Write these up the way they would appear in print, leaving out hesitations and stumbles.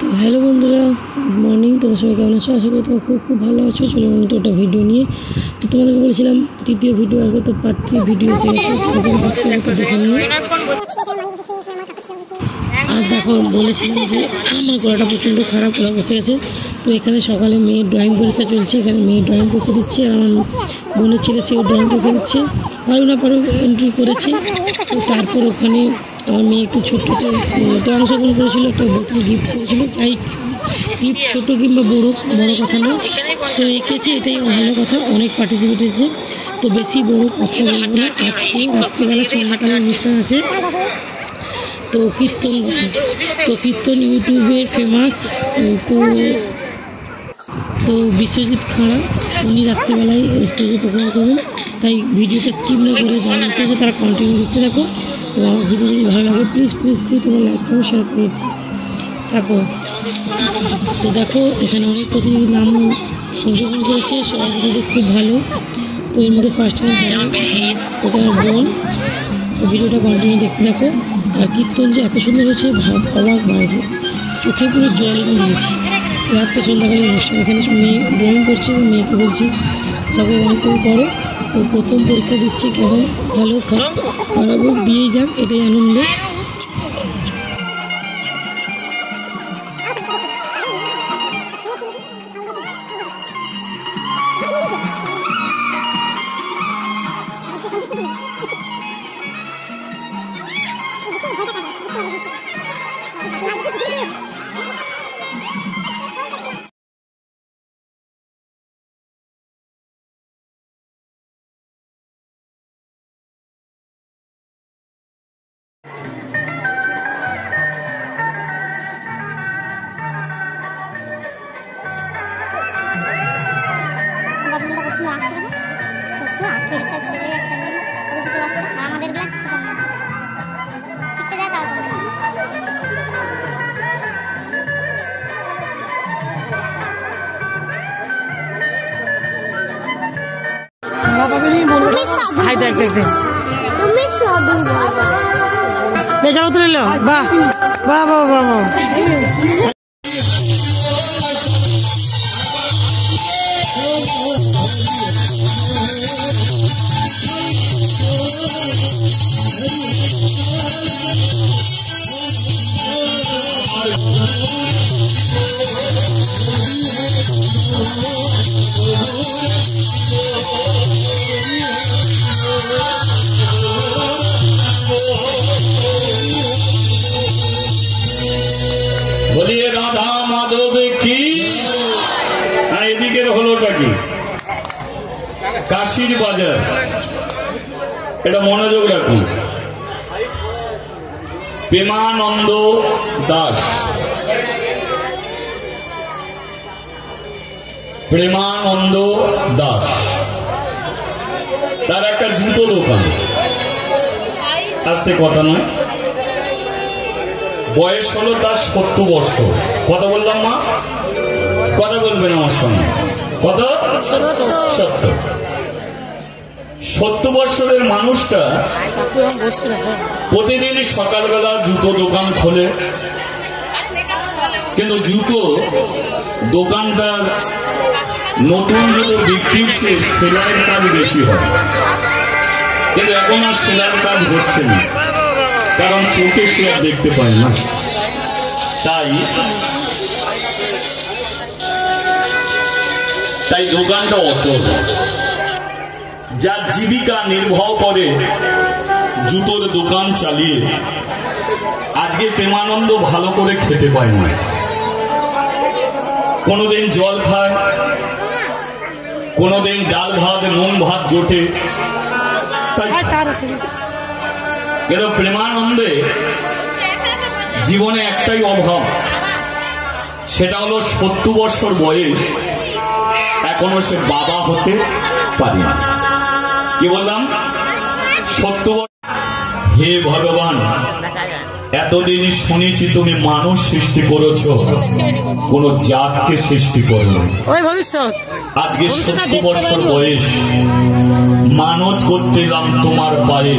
তো হ্যালো বন্ধুরা, good morning. তোমরা সবাই কেমন আছো? আশা করি তোমরা খুব খুব ভালো আছো। চলে তো একটা ভিডিও নিয়ে, তো তোমাদেরকে বলেছিলাম তৃতীয় ভিডিও আসবে, তো পার্ট 3 ভিডিও এসে গেছে, দেখে নিয়ে। আর দেখো, বলেছিলাম যে আমার গলাটা প্রচণ্ড খারাপ, গলা বসে গেছে। তো এখানে সকালে মেয়ের ড্রয়িং পরীক্ষা চলছে, এখানে মেয়ে ড্রয়িং করতে দিচ্ছে, আর আমার বোনের ছেলে সেও ড্রয়িং করতে দিচ্ছে। পারো না পারো এন্ট্রি করেছে। তো তারপর ওখানে আমার মেয়ে একটু ছোট্ট অংশগ্রহণ করেছিল, একটা বোতল গিফট করেছিল। তাই গিফট ছোটো কিংবা বড় কথা নয়, তো এঁকেছে, এটাই ভালো কথা। অনেক পার্টিসিপেট এসেছে, তো বেশি বড় কথা বলবো না। আজকে রাত্রিবেলা সন্ধ্যাকালীন অনুষ্ঠান আছে। তো কীর্তন ইউটিউবের ফেমাস তো বিশ্বজিৎ খাড়া, উনি রাত্রিবেলায় স্টেজে প্রোগ্রাম করবেন। তাই ভিডিওটা স্কিপ না করে জানাতে যে তারা কন্টিনিউ দেখতে থাকো। তো আমার ভিডিও যদি ভালো লাগে প্লিজ তোমার লাইক করো, শেয়ার করে থাকো। তো দেখো, এখানে অনেক প্রতিযোগী নাম অংশগ্রহণ করেছে, সবার ভিডিও খুব ভালো। তো এর মধ্যে ফার্স্ট টাইম ওটা বোন। তো ভিডিওটা কন্টিনিউ দেখতে থাকো। আর কীর্তন যে এত সুন্দর হয়েছে, অবাক বাইরে, চোখে পুরো জল এনে দিয়েছি। রাত্রে সন্ধ্যাকালীন অনুষ্ঠান, এখানে মেয়ে ড্রয়িং করছে, মেয়েকে বলছি তাকে অঙ্কন করো। ও প্রথম পরীক্ষা দিচ্ছে, কেমন ভালো খারাপ দিয়েই যাক, এটাই আনন্দ। বেচারা তো নিল, বাহ বাহ বাহ বাহ বাহ। বলিয়ে রাধা মাধব কি। এদিকের হলোটা কি? কাশির বাজার, এটা মনোযোগ রাখুন। প্রেমানন্দ দাস, প্রেমানন্দ দাস, তার একটা জুতো দোকান। আস্তে কথা নয়, বয়স হলো তার 70 বছর। কত বললাম মা? কথা বলবেন আমার সঙ্গে? কত? 70 বছরের মানুষটা প্রতিদিন সকালবেলা জুতো দোকান খোলে, কিন্তু জুতো দোকানটা নতুন জুতো বিক্রির চেয়ে সেলাইয়ের কাজ বেশি হয়। কিন্তু এখন আর সেলাইয়ের কাজ হচ্ছে না, কারণ চোখে সে আর দেখতে পায় না। তাই দোকানটা অচল। যার জীবিকা নির্ভর করে জুতোর দোকান চালিয়ে, আজকে প্রেমানন্দ ভালো করে খেতে পায় না। কোনোদিন জল খায়, কোনোদিন ডাল ভাত নুন ভাত জোটে। কিন্তু প্রেমানন্দে জীবনে একটাই অভাব, সেটা হলো 70 বছর বয়স, এখনো সে বাবা হতে পারে না। কি বললাম? 70। হে ভগবান, এতদিন শুনেছি তুমি মানুষ সৃষ্টি করেছো, কোন জাতকে সৃষ্টি করো। আজকে 70 বছর বয়স, মানত করতে এলাম তোমার পায়ে,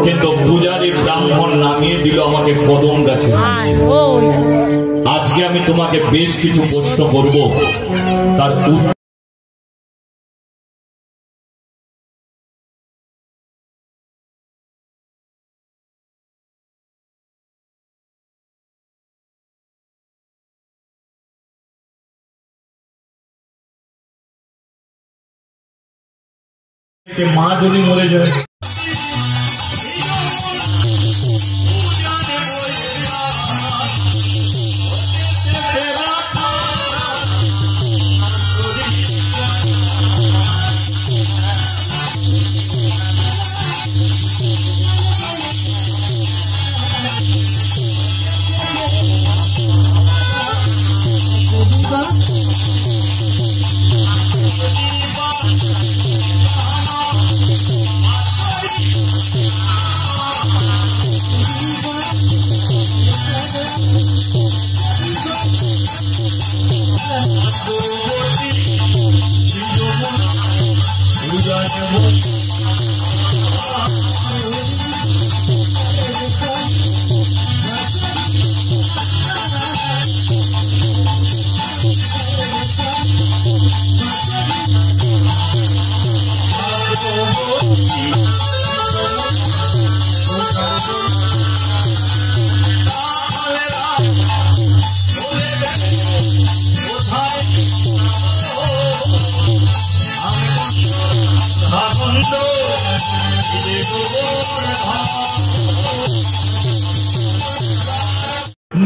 কিন্তু পূজারী ব্রাহ্মণ নামিয়ে দিল আমাকে কদম গাছে। আজকে আমি তোমাকে বেশ কিছু প্রশ্ন করব, তার মা যদি মরে যায়,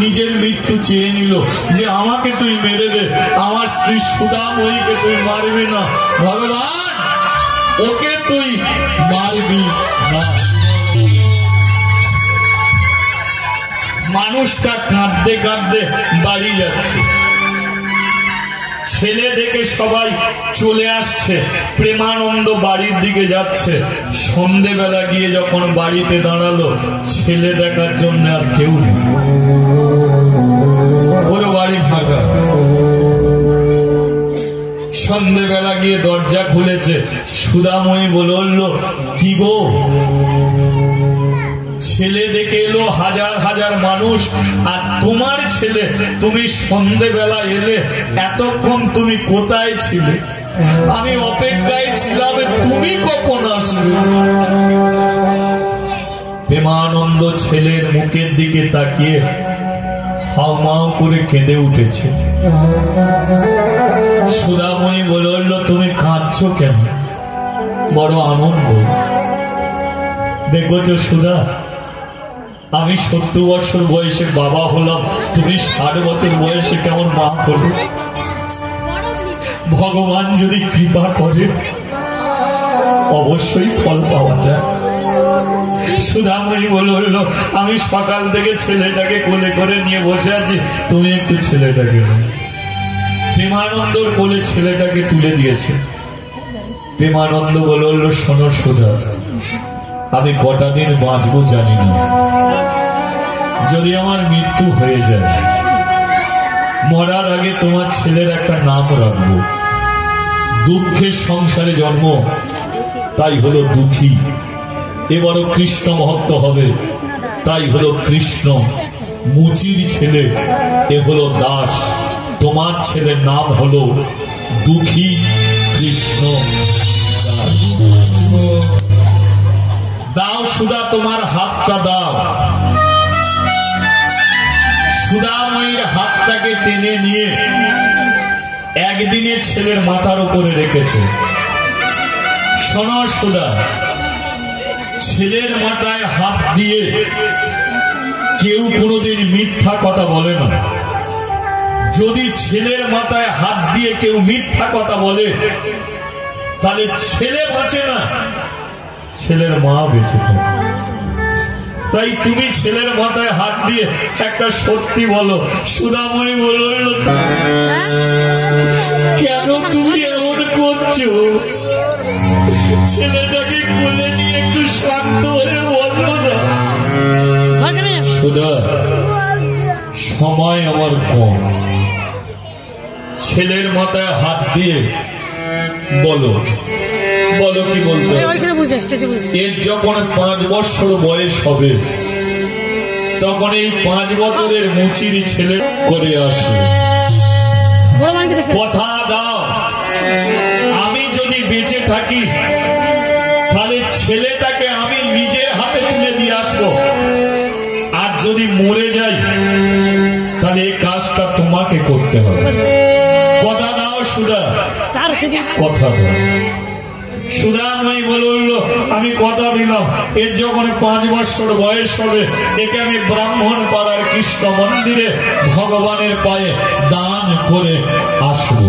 নিজের মৃত্যু চেয়ে নিল যে আমাকে তুই মেরে দে, আমার স্ত্রী সুদাময়ীকে তুই মারবি না ভগবান, ওকে তুই মারবি না। মানুষটা কাঁদতে কাঁদতে বাড়ি যাচ্ছে, ছেলে দেখে সবাই চলে আসছে, প্রেমানন্দ বাড়ির দিকে যাচ্ছে। সন্ধেবেলা গিয়ে যখন বাড়িতে দাঁড়ালো, ছেলে দেখার জন্য আর কেউ নেই, পুরো বাড়ি ফাঁকা। সন্ধেবেলা গিয়ে দরজা খুলেছে, সুদাময়ী বলল, কি গো? ছেলে দেখে এলো হাজার হাজার মানুষ, আর তোমার ছেলে, তুমি সন্ধেবেলা এলে, এতক্ষণ তুমি কোথায় ছিলে? আমি অপেক্ষায় ছিলাম তুমি কখন আসবে। প্রেমানন্দ ছেলের মুখের দিকে তাকিয়ে হাউমাউ করে কেঁদে উঠেছে। সুদাময়ী বলল, তুমি কাঁদছো কেন? বড় আনন্দ। দেখো তো সুধা, আমি 70 বছর বয়সে বাবা হলাম, তুমি 60 বছর বয়সে কেমন মা হলে? ভগবান যদি কৃপা করে অবশ্যই ফল পাওয়া যায়। সুদাময়ী বলল, আমি সকাল থেকে ছেলেটাকে কোলে করে নিয়ে বসে আছি, তুমি একটু ছেলেটাকে। প্রেমানন্দর কোলে ছেলেটাকে তুলে দিয়েছে। প্রেমানন্দ বলল, শোনো সুধা, আমি কটা দিন বাঁচবো জানি না, যদি আমার মৃত্যু হয়ে যায়, মরার আগে তোমার ছেলের একটা নাম রাখবো। দুঃখের সংসারে জন্ম, তাই হলো দুঃখী। এবারও কৃষ্ণ ভক্ত হবে, তাই হলো কৃষ্ণ। মুচির ছেলে, এ হলো দাস। তোমার ছেলের নাম হলো দুঃখী কৃষ্ণ দাস। দাও সুধা, তোমার হাতটা দাও। সুদাময়ীর হাতটাকে টেনে নিয়ে একদিনে ছেলের মাথার উপরে রেখেছে। শোনো সুধা, ছেলের মাথায় হাত দিয়ে কেউ কোনোদিন মিথ্যা কথা বলে না। যদি ছেলের মাথায় হাত দিয়ে কেউ মিথ্যা কথা বলে, তাহলে ছেলে বাঁচে না, ছেলের মা বেঁচে থাকে। তাই তুমি ছেলের মাথায় হাত দিয়ে একটা সত্যি বলো। সুদাময়ী বলল, কেন তুমি এমন করছো? ছেলেটাকে কোলে নিয়ে একটু শান্ত হয়ে বলো না। সুধা, সময় আমার কম, ছেলের মাথায় হাত দিয়ে বলো, বলো কি বলতে। এর যখন 5 বছর বয়স হবে, তখন এই 5 বছরের মুচির ছেলে করে আসবে, কথা দাও আমি যদি বেঁচে থাকি তাহলে ছেলেটাকে আমি নিজের হাতে তুলে দিয়ে আসবো, আর যদি মরে যাই তাহলে এই কাজটা তোমাকে করতে হবে। কথা দাও সুধা, কথা দাও। সুধাময়ী বলল আমি কথা দিলাম, এর যখন 5 বছর বয়স হবে একে আমি ব্রাহ্মণ পাড়ার কৃষ্ণ মন্দিরে ভগবানের পায়ে দান করে আসবো।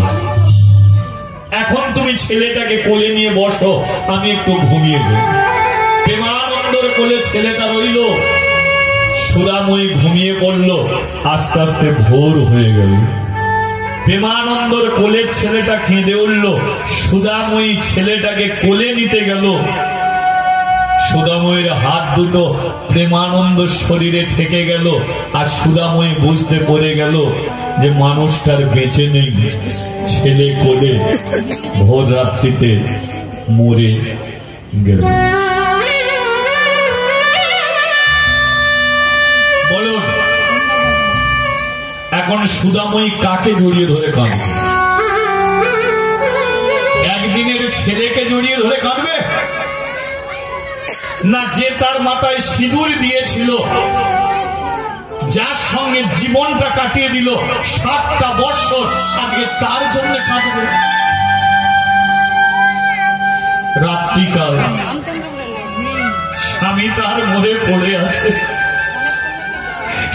এখন তুমি ছেলেটাকে কোলে নিয়ে বসো, আমি একটু ঘুমিয়ে যাই। প্রেমানন্দর কোলে ছেলেটা রইল, সুধাময়ী ঘুমিয়ে পড়ল। আস্তে আস্তে ভোর হয়ে গেল। প্রেমানন্দর কোলের ছেলেটা কেঁদে উঠল। সুধাময়ী ছেলেটাকে কোলে নিতে গেল। সুধাময়ীর হাত দুটো প্রেমানন্দ শরীরে ঠেকে গেল, আর সুধাময়ী বুঝতে পড়ে গেল যে মানুষটার বেঁচে নেই। ছেলে কোলে ভোর রাত্রিতে মরে গেল। বলুন এখন সুধাময়ী কাকে জড়িয়ে ধরে কাঁদবে? একদিনের ছেলেকে জড়িয়ে ধরে কাঁদবে, না যে তার মাথায় সিঁদুর দিয়েছিল, যার সঙ্গে জীবনটা কাটিয়ে দিল 7টা বছর, আজকে তার জন্য কাঁদবে? রাত্রিকাল স্বামী তার মনে পড়ে আছে।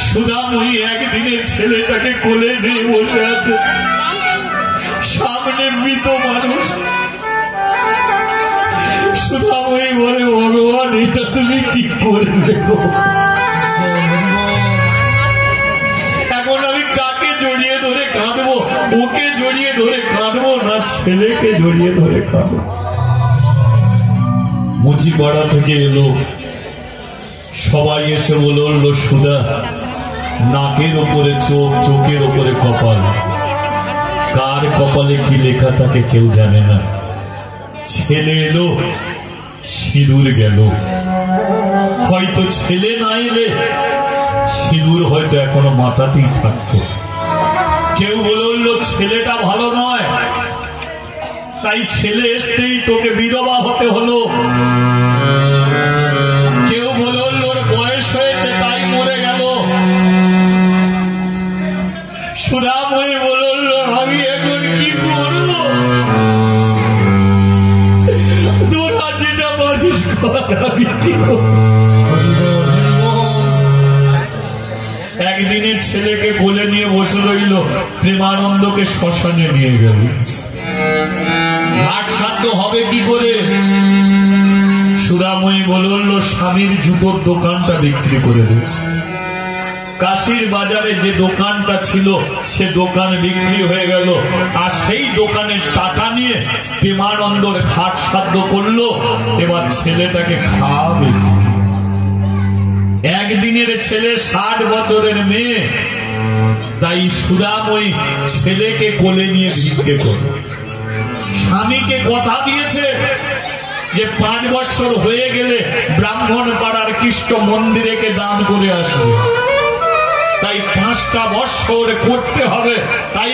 সুধাময়ী একদিনের ছেলেটাকে কোলে নিয়ে বসে আছে, সামনে মৃত মানুষ। সুধাময়ী বলে ভগবান এটা তুমি কি করলে? এখন আমি কাকে জড়িয়ে ধরে কাঁদবো? ওকে জড়িয়ে ধরে কাঁদবো না ছেলেকে জড়িয়ে ধরে কাঁদবো? মুচিপাড়া থেকে এলো, সবাই এসে বলল সুধা নাকের ওপরে চোখ, চোখের ওপরে কপাল, কার কপালে কি লেখা থাকে কেউ জানে না। ছেলে এলো, সিঁদুর গেল। হয়তো ছেলে না এলে সিঁদুর হয়তো এখনো মাথাতেই থাকতো। কেউ বলল ছেলেটা ভালো নয়, তাই ছেলে এসতেই তোকে বিধবা হতে হলো। কেউ বলল ওর বয়স হয়েছে তাই মরে গেল। সুধাময়ী বলল আমি এখন কি করবো? তোরা যেটা পারিস কর, আমি কি করবো? একদিনের ছেলেকে কোলে নিয়ে বসে রইল, প্রেমানন্দকে শ্মশানে নিয়ে গেল। হাট সাধ্য হবে কি করে? সুধাময়ী বলল স্বামীর জুতোর দোকানটা বিক্রি করে দেবে। কাশির বাজারে যে দোকানটা ছিল সে দোকান বিক্রি হয়ে গেল, আর সেই দোকানের টাকা নিয়ে প্রেমানন্দর খাট সাধ্য করলো। এবার ছেলেটাকে খাওয়াবে। একদিনের ছেলে 60 বছরের মেয়ে, তাই সুধাময়ী ছেলেকে কোলে নিয়ে ভিক্ষে করল। স্বামীকে কথা দিয়েছে যে 5 বছর হয়ে গেলে ব্রাহ্মণ পাড়ার কৃষ্ণ মন্দিরে দান করে আসবে, তাই 5টা বছর করতে হবে। তাই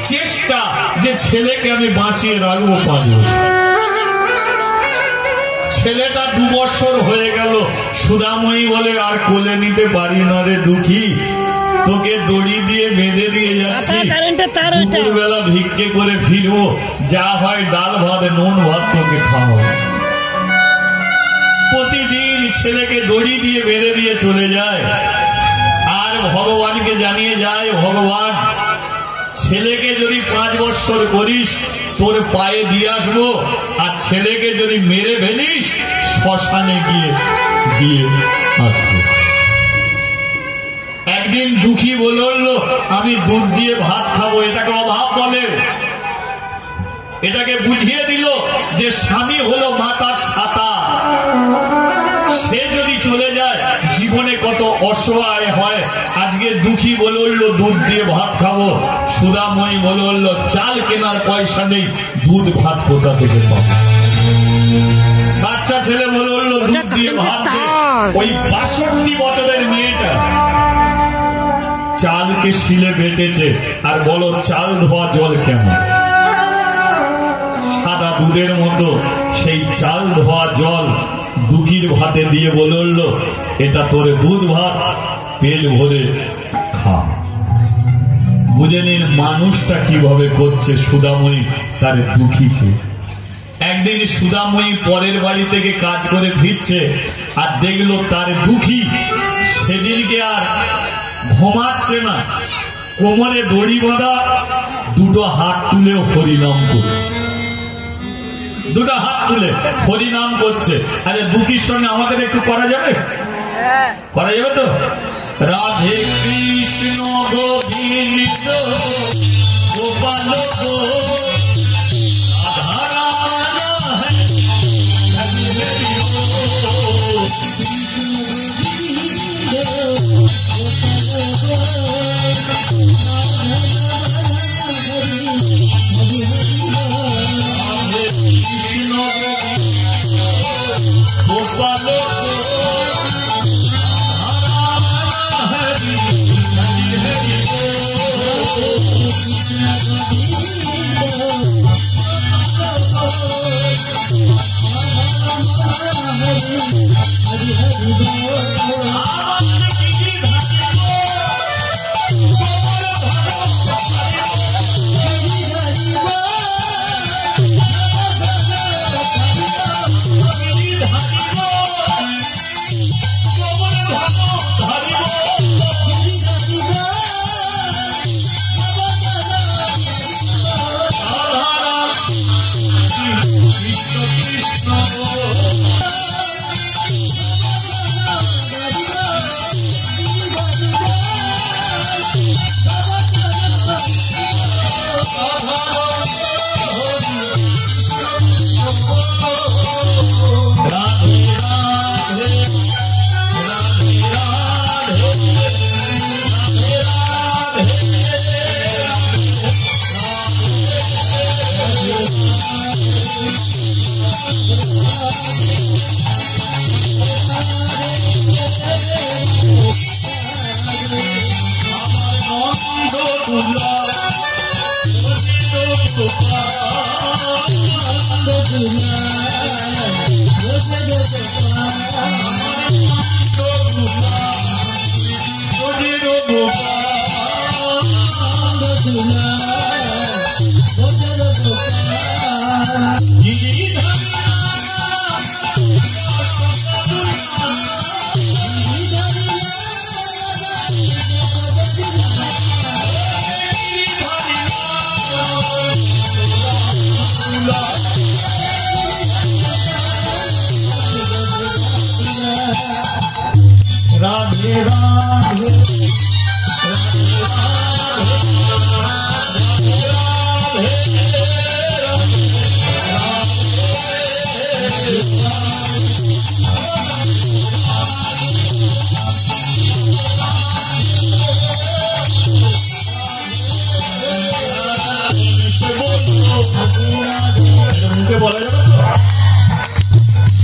চেষ্টা যে ছেলেকে আমি বাঁচিয়ে রাখবো 5 বছর। ছেলেটা 2 বছর হয়ে গেল। সুধাময়ী বলে আর কোলে নিতে পারি না রে দুঃখী, তোকে দড়ি দিয়ে বেঁধে দিয়ে যাচ্ছি, দুপুরবেলা ভিক্ষে করে ফিরবো, যা হয় ডাল ভাত নুন ভাত তোকে খাওয়া। প্রতিদিন ছেলেকে দড়ি দিয়ে বেঁধে দিয়ে চলে যায়, আর ভগবানকে জানিয়ে যায় ভগবান ছেলেকে যদি 5 বছর করিস তোর পায়ে দিয়ে আসবো, আর ছেলেকে যদি মেরে ফেলিস শ্মশানে গিয়ে দিয়ে আসবো। একদিন দুঃখী বলল আমি দুধ দিয়ে ভাত খাবো, এটাকে অভাব বলে। এটাকে বুঝিয়ে দিল যে স্বামী হলো মাতার ছাতা, সে যদি চলে যায় জীবনে কত অসহায় হয়। আজকে দুঃখী বলল দুধ দিয়ে ভাত খাবো, সুধাময়ী বলল চাল কেনার পয়সা নেই, দুধ ভাত কোথা থেকে পাবো? বাচ্চা ছেলে বলল দুধ দিয়ে ভাত ওই 62 বছরের মেয়েটা চালকে শিলে বেটেছে। আর বলো চাল ধোয়া জল কেমন? সাদা দুধের মতো সেই চাল ধোয়া জল দুকির ভাতে দিয়ে বলল, এটা তোরে দুধ ভাত, পেট ভরে খা। বুঝে নিন মানুষটা কিভাবে করছে সুদাময়ী তার দুঃখীকে। একদিন সুদাময়ী পরের বাড়ি থেকে কাজ করে ফিরছে, আর দেখলো তার দুঃখী সেদিনকে আর ঘুমাচ্ছে না, কোমরে দড়ি বাঁধা, দুটো হাত তুলে হরিনাম করছে। দুটো হাত তুলে হরিনাম করছে। আরে দুঃখীর সঙ্গে আমাদের একটু করা যাবে? করা যাবে তো? রাধে কৃষ্ণ গোবিন্দ গোপাল গো রাধা রাম কৃষ্ণ গোপাল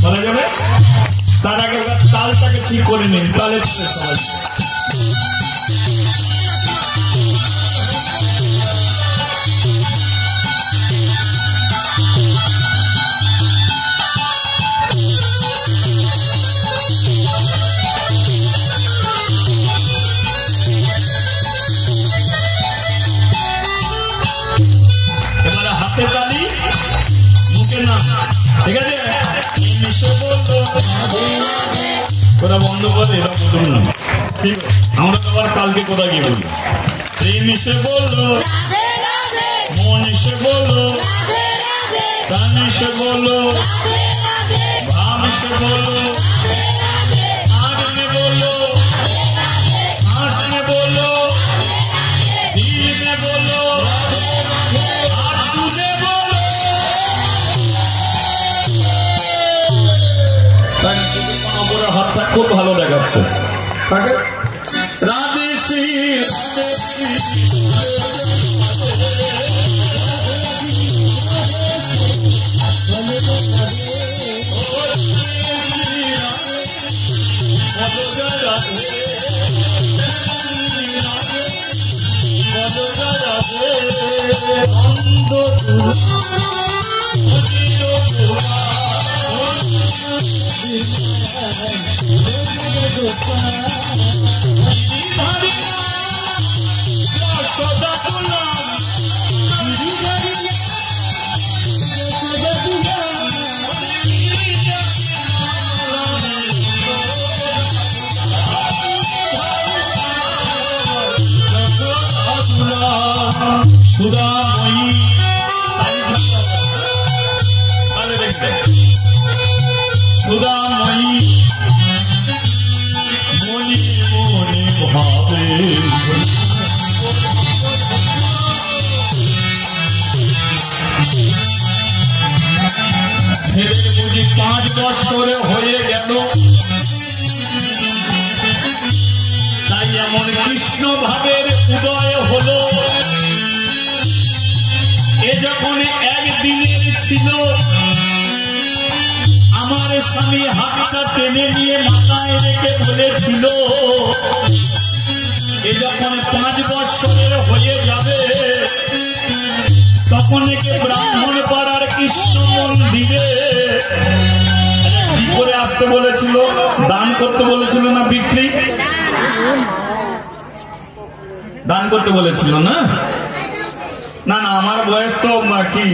বলা যাবে? তার আগে তালটাকে ঠিক করে নিন, তালের সবাই এবারে হাতে তালি, মুখে না, ঠিক আছে? ওরা বন্ধ করে এরা বলুন না, ঠিক আছে? আমরা তো আবার কালকে কোথায় গিয়ে বলবো। প্রেম এসে বললো, মন এসে বললো, প্রাণ এসে বললো, ভাব এসে বললো, আননে বললো, হাসনে বললো, দিনে বললো, আর তুলে বললো। হাতটা খুব ভালো দেখাচ্ছে। রাধে শ্রী রাধে শ্রী সুধাময়ী সুধাময়ী মনে মনে ভাবে ছেলের বুঝি 5 বছরে হয়ে গেল, তাই এমন কৃষ্ণ ভাবের উদয় হলো। এ যখন একদিনের ছিল, আমার স্বামী হাতটা টেনে নিয়ে মাথায় রেখে বলেছিল, এ যখন 5 বছরের হয়ে যাবে, তখন একে ব্রাহ্মণ পাড়ার কৃষ্ণ মন্দিরে কি করে আসতে বলেছিল? দান করতে বলেছিল না বিক্রি? দান করতে বলেছিল না? না না, আমার বয়স তো কি